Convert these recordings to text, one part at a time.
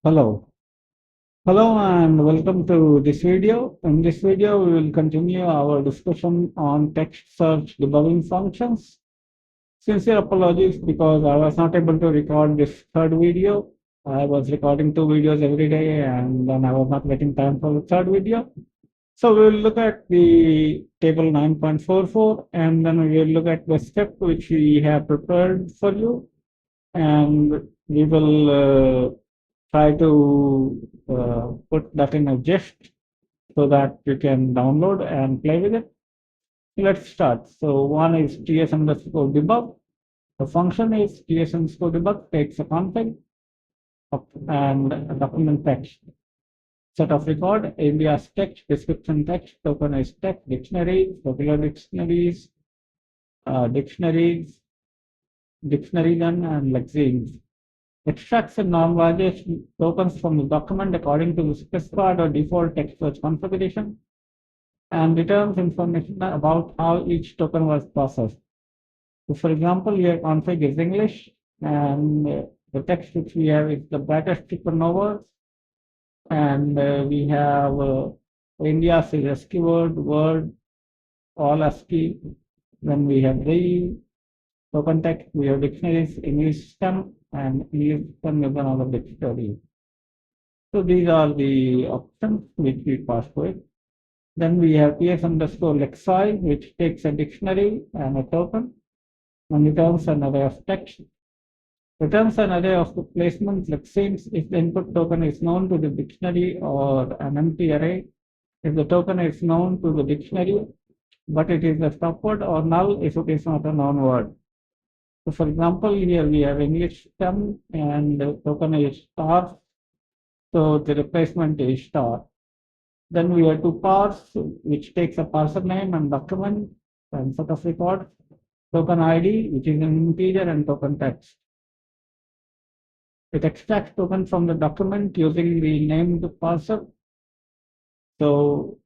Hello. Hello and welcome to this video. In this video, we will continue our discussion on text search debugging functions. Sincere apologies because I was not able to record this third video. I was recording two videos every day and then I was not getting time for the third video. So we will look at the table 9.44 and then we will look at the script which we have prepared for you, and we will try to put that in a gist so that you can download and play with it. Let's start. So one is ts underscore debug. The function is ts underscore debug takes a config and a document text, set of record, alias text, description text, tokenized text, dictionaries, regular dictionaries, dictionaries, dictionary gun, and lexemes. Extracts and normalizes tokens from the document according to the specified or default text search configuration and returns information about how each token was processed. So for example, your config is English and the text which we have is the brightest supernovas, and we have India's is ASCII word, all ASCII. Then we have the token text, we have dictionaries, English stem, and English stem is another dictionary. So these are the options which we pass with. Then we have ps underscore lexi, which takes a dictionary and a token and returns an array of text. Returns an array of the placement lexemes if the input token is known to the dictionary, or an empty array if the token is known to the dictionary, but it is a stopword, or null if it is not a known word. So for example, here we have English stem and the token is star. So the replacement is star. Then we have to parse, which takes a parser name and document and set of record, token ID, which is an integer, and token text. It extracts token from the document using the named parser. So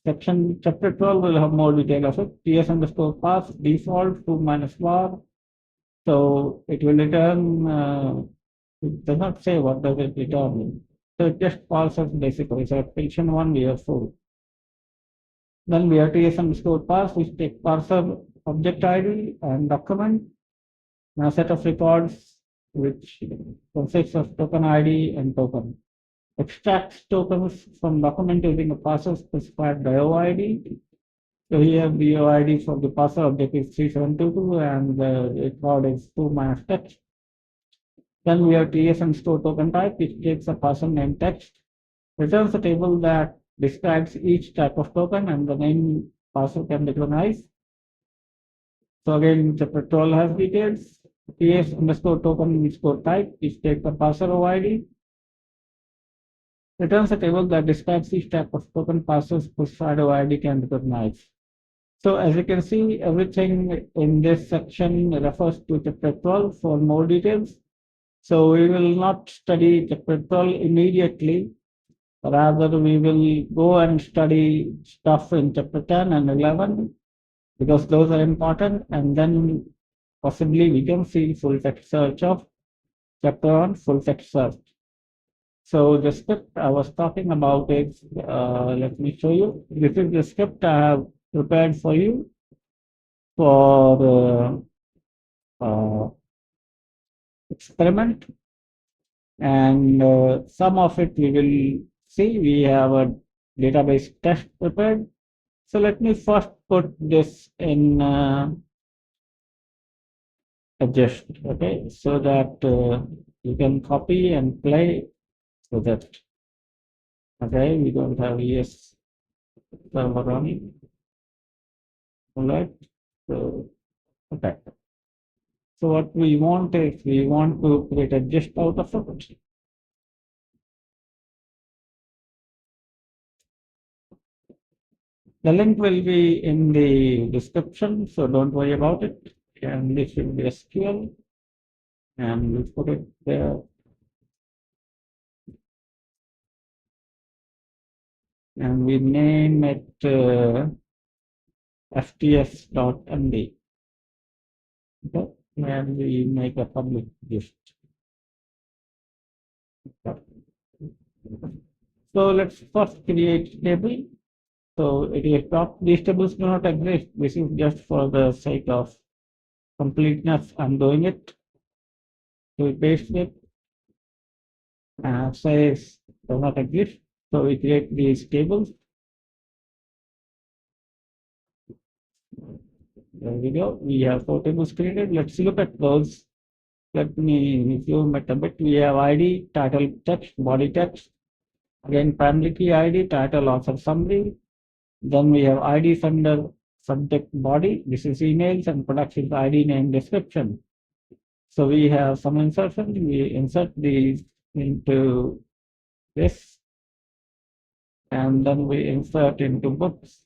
section chapter 12 will have more detail of it. ts underscore parse default to minus var. So it will return, it does not say what does it return. So it just parses basically. So at section 1 we have full. Then we have ts underscore parse, which take parser object ID and document, and a set of records which consists of token ID and token. Extracts tokens from document using a parser specified by OID. So here the OID for the parser object is 3722 and the record is 2 minus text. Then we have ts underscore token type, which takes a parser name text, returns a table that describes each type of token and the name parser can recognize. So again, chapter 12 has details. ts underscore token underscore type, which takes the parser OID, returns a table that describes each type of token parser specified OID can recognize. So as you can see, everything in this section refers to chapter 12 for more details. So we will not study chapter 12 immediately. Rather, we will go and study stuff in chapter 10 and 11 because those are important, and then possibly we can see full text search of chapter 1, full text search. So the script I was talking about is, let me show you. This is the script I have prepared for you for the experiment, and some of it we will see. We have a database test prepared. So let me first put this in adjust, okay, so that you can copy and play with it. Okay, we don't have ES server running. All right, so okay. So what we want is we want to create a gist out of it. The link will be in the description, so don't worry about it. And this will be SQL, and we'll put it there. And we name it fts.md. Okay, and we make a public gist. So let's first create table. So it is top. These tables do not exist. This is just for the sake of completeness. I'm doing it. So we paste it. Says does not exist. So we create these tables. There we go. We have four tables created. Let's look at those. Let me zoom it a bit. We have ID, title, text, body text. Again, primary key ID, title, author, summary. Then we have IDs under subject body. This is emails and products is ID name description. So we have some insertion. We insert these into this, and then we insert into books.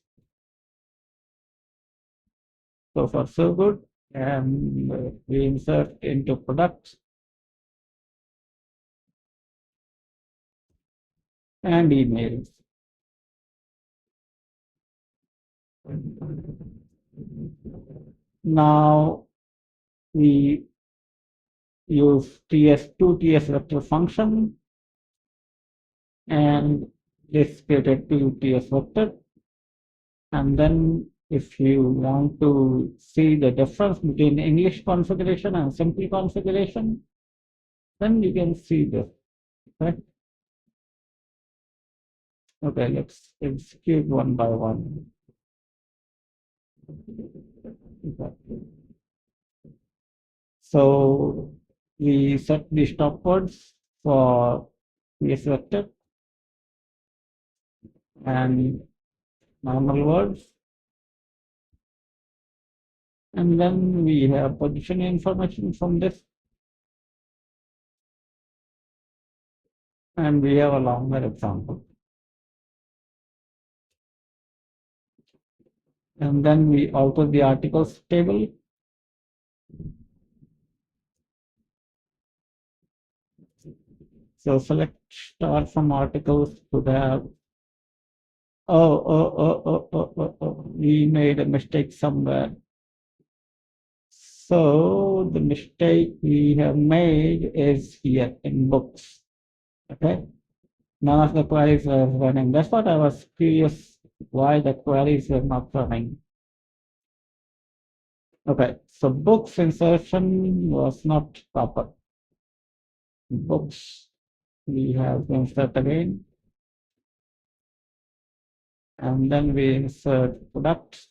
So far, so good. And we insert into products and emails. Now we use TS2 TS vector function, and this created two TS vector. And then if you want to see the difference between English configuration and simple configuration, then you can see this. Okay, okay, let's execute one by one. Okay. So we set the stop words for PS vector and normal words. And then we have position information from this. And we have a longer example. And then we alter the articles table. So select start from articles to the we made a mistake somewhere. So the mistake we have made is here in books. Okay. None of the queries were running. That's what I was curious why the queries were not running. Okay, so books insertion was not proper. Books, we have to insert again. And then we insert products.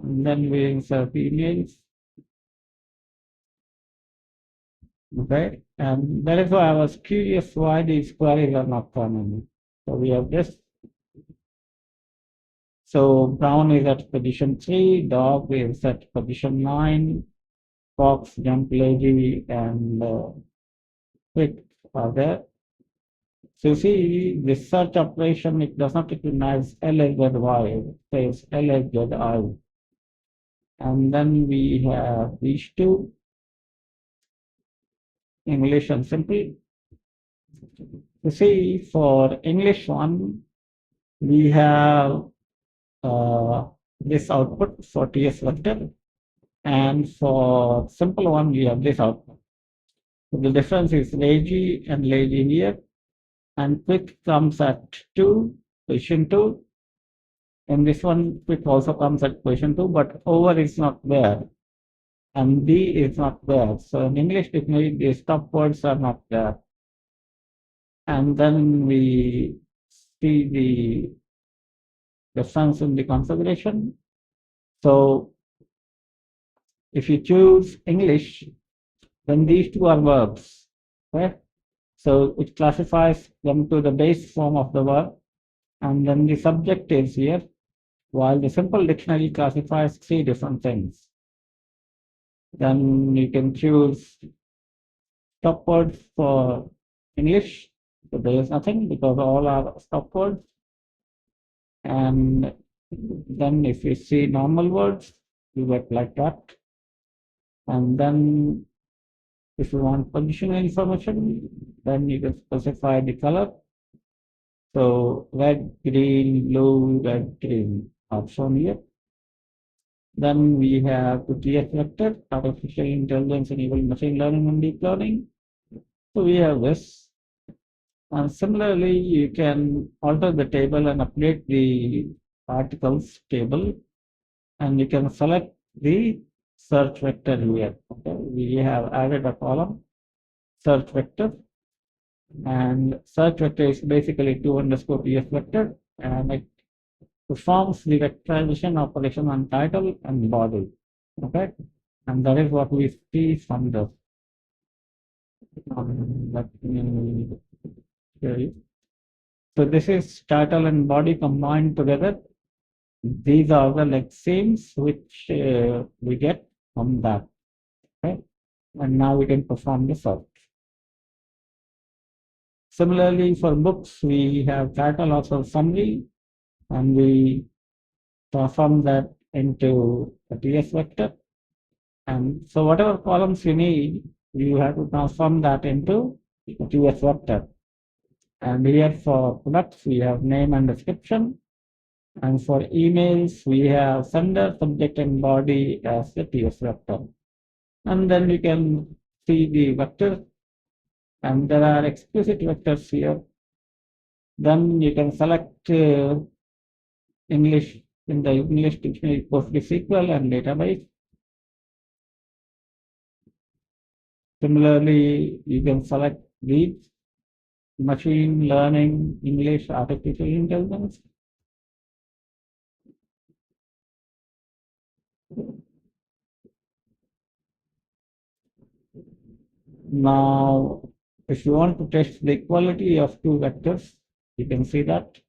And then we insert emails. Okay, and that is why I was curious why these queries are not running. So we have this. So Brown is at position 3, dog is at position 9, fox, jump, lazy, and quick are there. So you see this search operation, it does not recognize LSZY, it says LSZI. And then we have these two, English and simple. You see for English one, we have this output for TS vector, and for simple one, we have this output. So the difference is lazy and lazy here, and quick comes at 2, position 2. And this one, quick also comes at position 2, but over is not there, and D is not there. So in English dictionary, the stop words are not there. And then we see the difference in the configuration. So if you choose English, then these two are verbs. Okay? So it classifies them to the base form of the verb, and then the subject is here, while the simple dictionary classifies three different things. Then you can choose stop words for English. So there is nothing because all are stop words. And then if you see normal words, you get like that. And then if you want positional information, then you can specify the color. So red, green, blue, red, green are shown here. Then we have the TF vector, artificial intelligence enabled machine learning and deep learning. So we have this. And similarly, you can alter the table and update the articles table, and you can select the search vector here. Okay, we have added a column search vector, and search vector is basically 2 underscore ts vector, and it performs the vectorization operation on title and body. Okay, and that is what we see from the. Let me show you. So this is title and body combined together. These are the lexemes which we get from that. Okay, and now we can perform the search. Similarly, for books, we have title also summary, and we transform that into a TS vector. And so whatever columns you need, you have to transform that into a TS vector. And here for products, we have name and description. And for emails, we have sender, subject, and body as the TS vector. And then you can see the vector, and there are explicit vectors here. Then you can select English in the English dictionary, PostgreSQL, and database. Similarly, you can select these machine learning, English, artificial intelligence. Now, if you want to test the equality of two vectors, you can see that.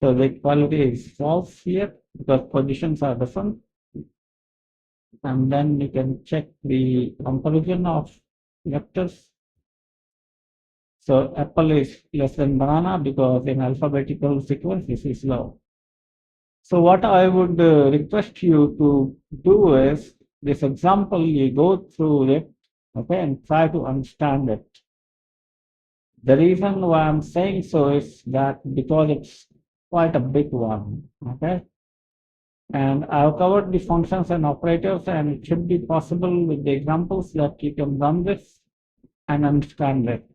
So the equality is false here because positions are different. And then you can check the comparison of vectors. So apple is less than banana because in alphabetical sequence this is low. So what I would request you to do is this example, you go through it, okay, and try to understand it. The reason why I'm saying so is that because it's quite a big one, okay? And I've covered the functions and operators, and it should be possible with the examples that you can run this and understand it.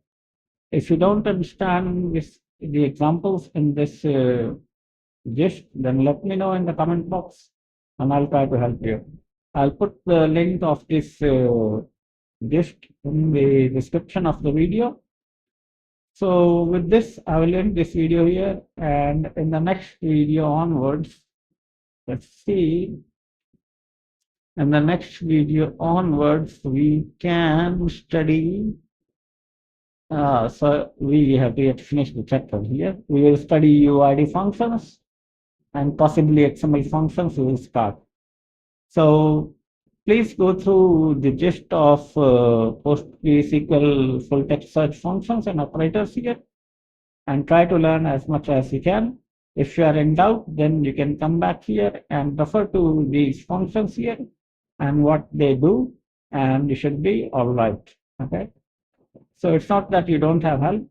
If you don't understand the examples in this gist, then let me know in the comment box and I'll try to help you. I'll put the link of this gist in the description of the video. So with this, I will end this video here, and in the next video onwards, let's see, in the next video onwards, we can study. So we have to finish the chapter here. We will study UID functions and possibly XML functions we will start. So please go through the gist of PostgreSQL full text search functions and operators here and try to learn as much as you can. If you are in doubt, then you can come back here and refer to these functions here and what they do, and you should be all right. Okay. So it's not that you don't have help.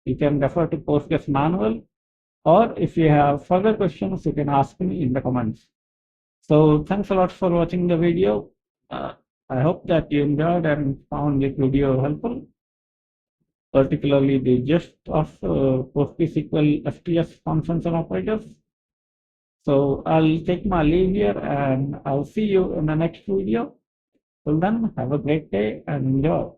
You can refer to Postgres manual, or if you have further questions, you can ask me in the comments. So thanks a lot for watching the video. I hope that you enjoyed and found this video helpful, particularly the gist of PostgreSQL FTS functions and operators. So I'll take my leave here and I'll see you in the next video. Till then, have a great day and enjoy.